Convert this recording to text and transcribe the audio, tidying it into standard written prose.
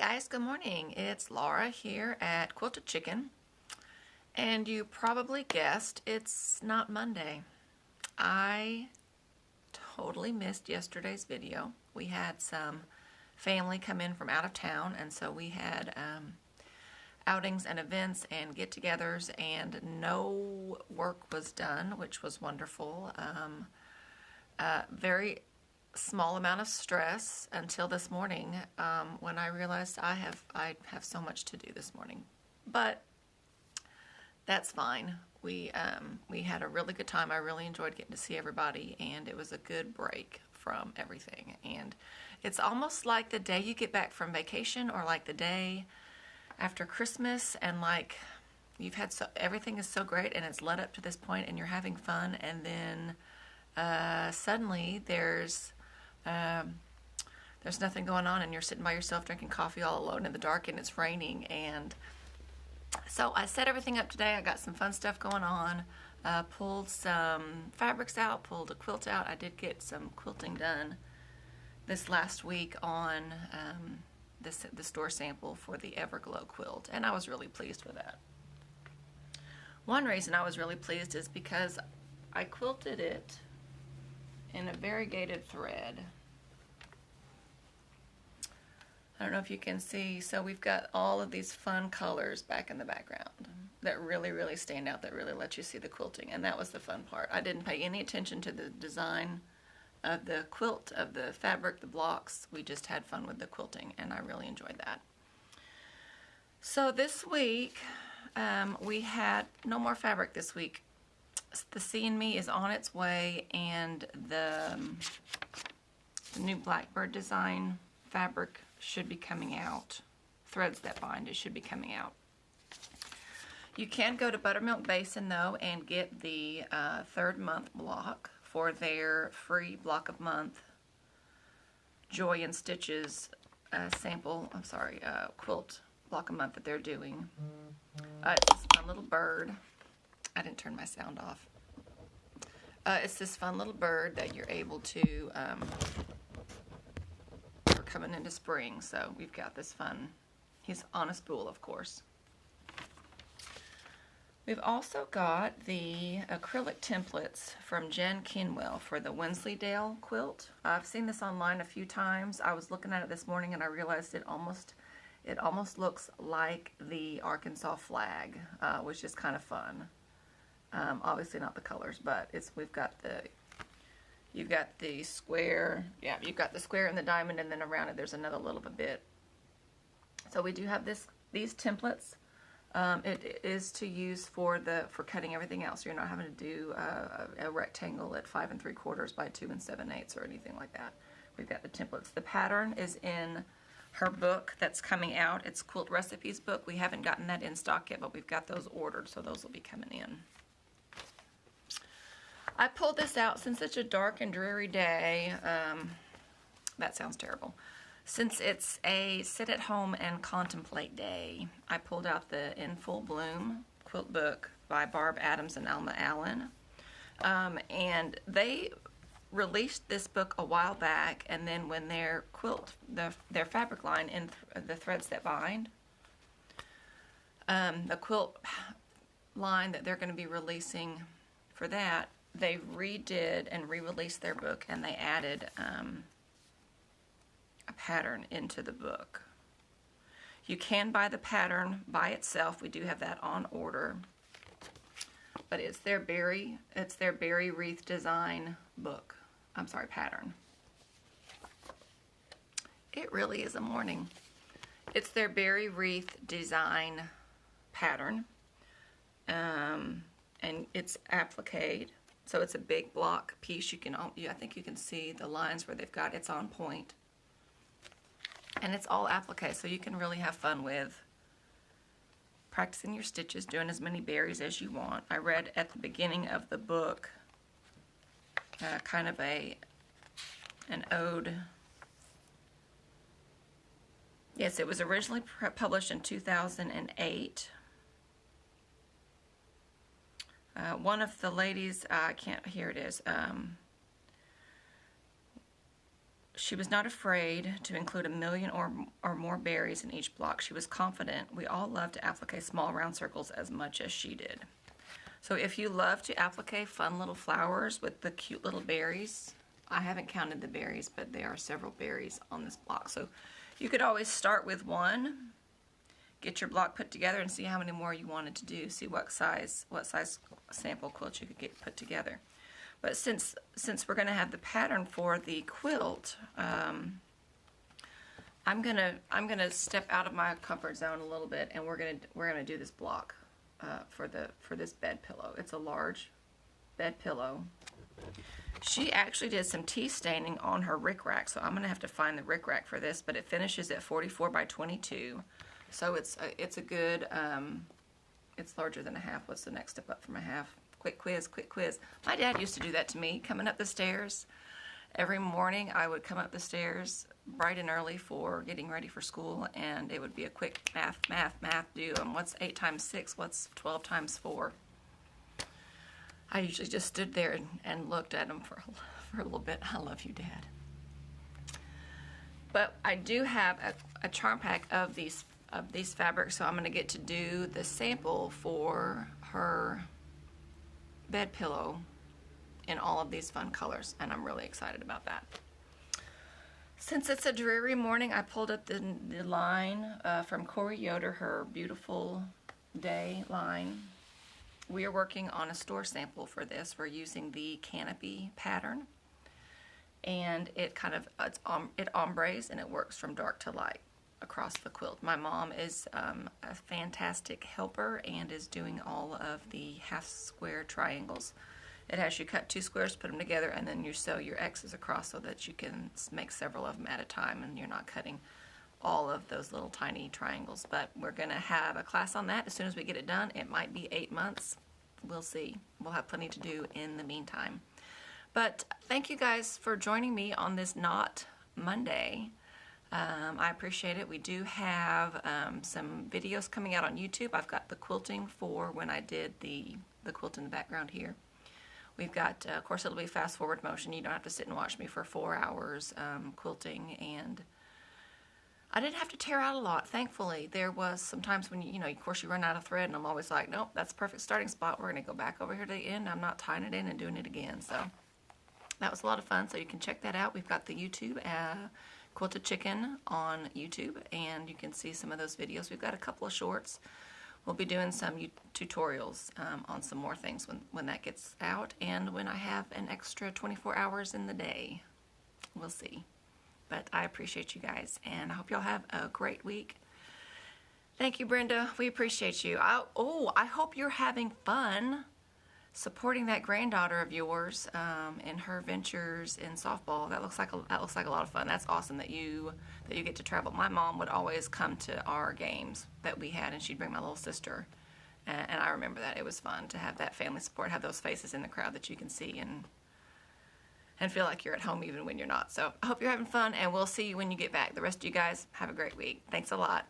guys, good morning. It's Laura here at Quilted Chicken, and you probably guessed it's not Monday. I totally missed yesterday's video. We had some family come in from out of town, and so we had outings and events and get-togethers, and no work was done, which was wonderful. Very small amount of stress until this morning when I realized I have so much to do this morning, but that's fine. We had a really good time. I really enjoyed getting to see everybody, and it was a good break from everything. And it's almost like the day you get back from vacation, or like the day after Christmas, and like you've had everything is so great, and it's led up to this point, and you're having fun, and then suddenly there's nothing going on, and you're sitting by yourself drinking coffee all alone in the dark, and it's raining. And so I set everything up today. I got some fun stuff going on, pulled some fabrics out, pulled a quilt out. I did get some quilting done this last week on the store sample for the Everglow quilt, and I was really pleased with that. One reason I was really pleased is because I quilted it in a variegated thread. I don't know if you can see, so we've got all of these fun colors back in the background that really stand out, that really let you see the quilting, and that was the fun part. I didn't pay any attention to the design of the quilt, of the fabric, the blocks. We just had fun with the quilting, and I really enjoyed that. So this week, we had no more fabric this week. The See and Me is on its way, and the new Blackbird design fabric should be coming out. Threads That Bind, it should be coming out. You can go to Buttermilk Basin though and get the third month block for their free block of month Joy and Stitches quilt block of month that they're doing. It's this fun little bird. I didn't turn my sound off. It's this fun little bird that you're able to, we're coming into spring, so we've got this fun, he's on a spool, of course. We've also got the acrylic templates from Jen Kinwell for the Wensleydale quilt. I've seen this online a few times. I was looking at it this morning and I realized it almost looks like the Arkansas flag, which is kind of fun. Obviously not the colors, but you've got the square, you've got the square and the diamond, and then around it there's another little bit. So we do have these templates. It is to use for cutting everything else. You're not having to do a rectangle at 5 3/4 by 2 7/8 or anything like that. We've got the templates. The pattern is in her book that's coming out. It's Quilt Recipes book. We haven't gotten that in stock yet, but we've got those ordered, so those will be coming in. I pulled this out since it's a dark and dreary day. That sounds terrible. Since it's a sit at home and contemplate day, I pulled out the In Full Bloom quilt book by Barb Adams and Alma Allen. And they released this book a while back, and then when their their fabric line in the Threads That Bind, the quilt line that they're going to be releasing for that, they redid and re-released their book, and they added a pattern into the book. You can buy the pattern by itself. We do have that on order, but it's their berry wreath design book. I'm sorry, pattern. It really is a morning. It's their berry wreath design pattern, and it's appliqué. So it's a big block piece. I think you can see the lines where they've got it's on point. And it's all appliqué, so you can really have fun with practicing your stitches, doing as many berries as you want. I read at the beginning of the book kind of an ode. Yes, it was originally published in 2008. One of the ladies, here it is. She was not afraid to include 1,000,000 or more berries in each block. She was confident. We all love to applique small round circles as much as she did. So if you love to applique fun little flowers with the cute little berries, I haven't counted the berries, but there are several berries on this block. So you could always start with one, get your block put together, and see how many more you wanted to do. See what size sample quilt you could get put together. But since we're going to have the pattern for the quilt, I'm gonna step out of my comfort zone a little bit, and we're gonna do this block for this bed pillow. It's a large bed pillow. She actually did some tea staining on her rickrack, so I'm gonna have to find the rickrack for this. But it finishes at 44 by 22, so it's a good. It's larger than a half. What's the next step up from a half? Quick quiz, quick quiz. My dad used to do that to me, coming up the stairs. Every morning I would come up the stairs bright and early for getting ready for school, and it would be a quick math do. And what's 8 times 6? What's 12 times 4? I usually just stood there and looked at him for a little bit. I love you, Dad. But I do have a charm pack of these fabrics, so I'm going to get to do the sample for her bed pillow in all of these fun colors, and I'm really excited about that. Since it's a dreary morning, I pulled up the line from Corey Yoder, her Beautiful Day line. We are working on a store sample for this. We're using the Canopy pattern, and it ombres and it works from dark to light across the quilt. My mom is a fantastic helper and is doing all of the half square triangles. It has you cut 2 squares, put them together, and then you sew your X's across so that you can make several of them at a time, and you're not cutting all of those little tiny triangles. But we're going to have a class on that as soon as we get it done. It might be 8 months. We'll see. We'll have plenty to do in the meantime. But thank you guys for joining me on this Knot Monday. I appreciate it. We do have some videos coming out on YouTube. I've got the quilting for when I did the quilt in the background here. We've got, of course, it'll be fast forward motion. You don't have to sit and watch me for 4 hours quilting, and I didn't have to tear out a lot, thankfully. There was some times when, of course, you run out of thread, and I'm always like, nope, that's a perfect starting spot. We're going to go back over here to the end. I'm not tying it in and doing it again. So that was a lot of fun, so you can check that out. We've got the YouTube Quilted Chicken on YouTube, and you can see some of those videos. We've got a couple of shorts. We'll be doing some tutorials on some more things when that gets out, and when I have an extra 24 hours in the day. We'll see. But I appreciate you guys, and I hope y'all have a great week. Thank you, Brenda. We appreciate you. I hope you're having fun supporting that granddaughter of yours in her ventures in softball. That looks like a lot of fun. That's awesome that you get to travel. My mom would always come to our games that we had, and she'd bring my little sister. And I remember that. It was fun to have that family support, have those faces in the crowd that you can see and feel like you're at home even when you're not. So I hope you're having fun, and we'll see you when you get back. The rest of you guys, have a great week. Thanks a lot.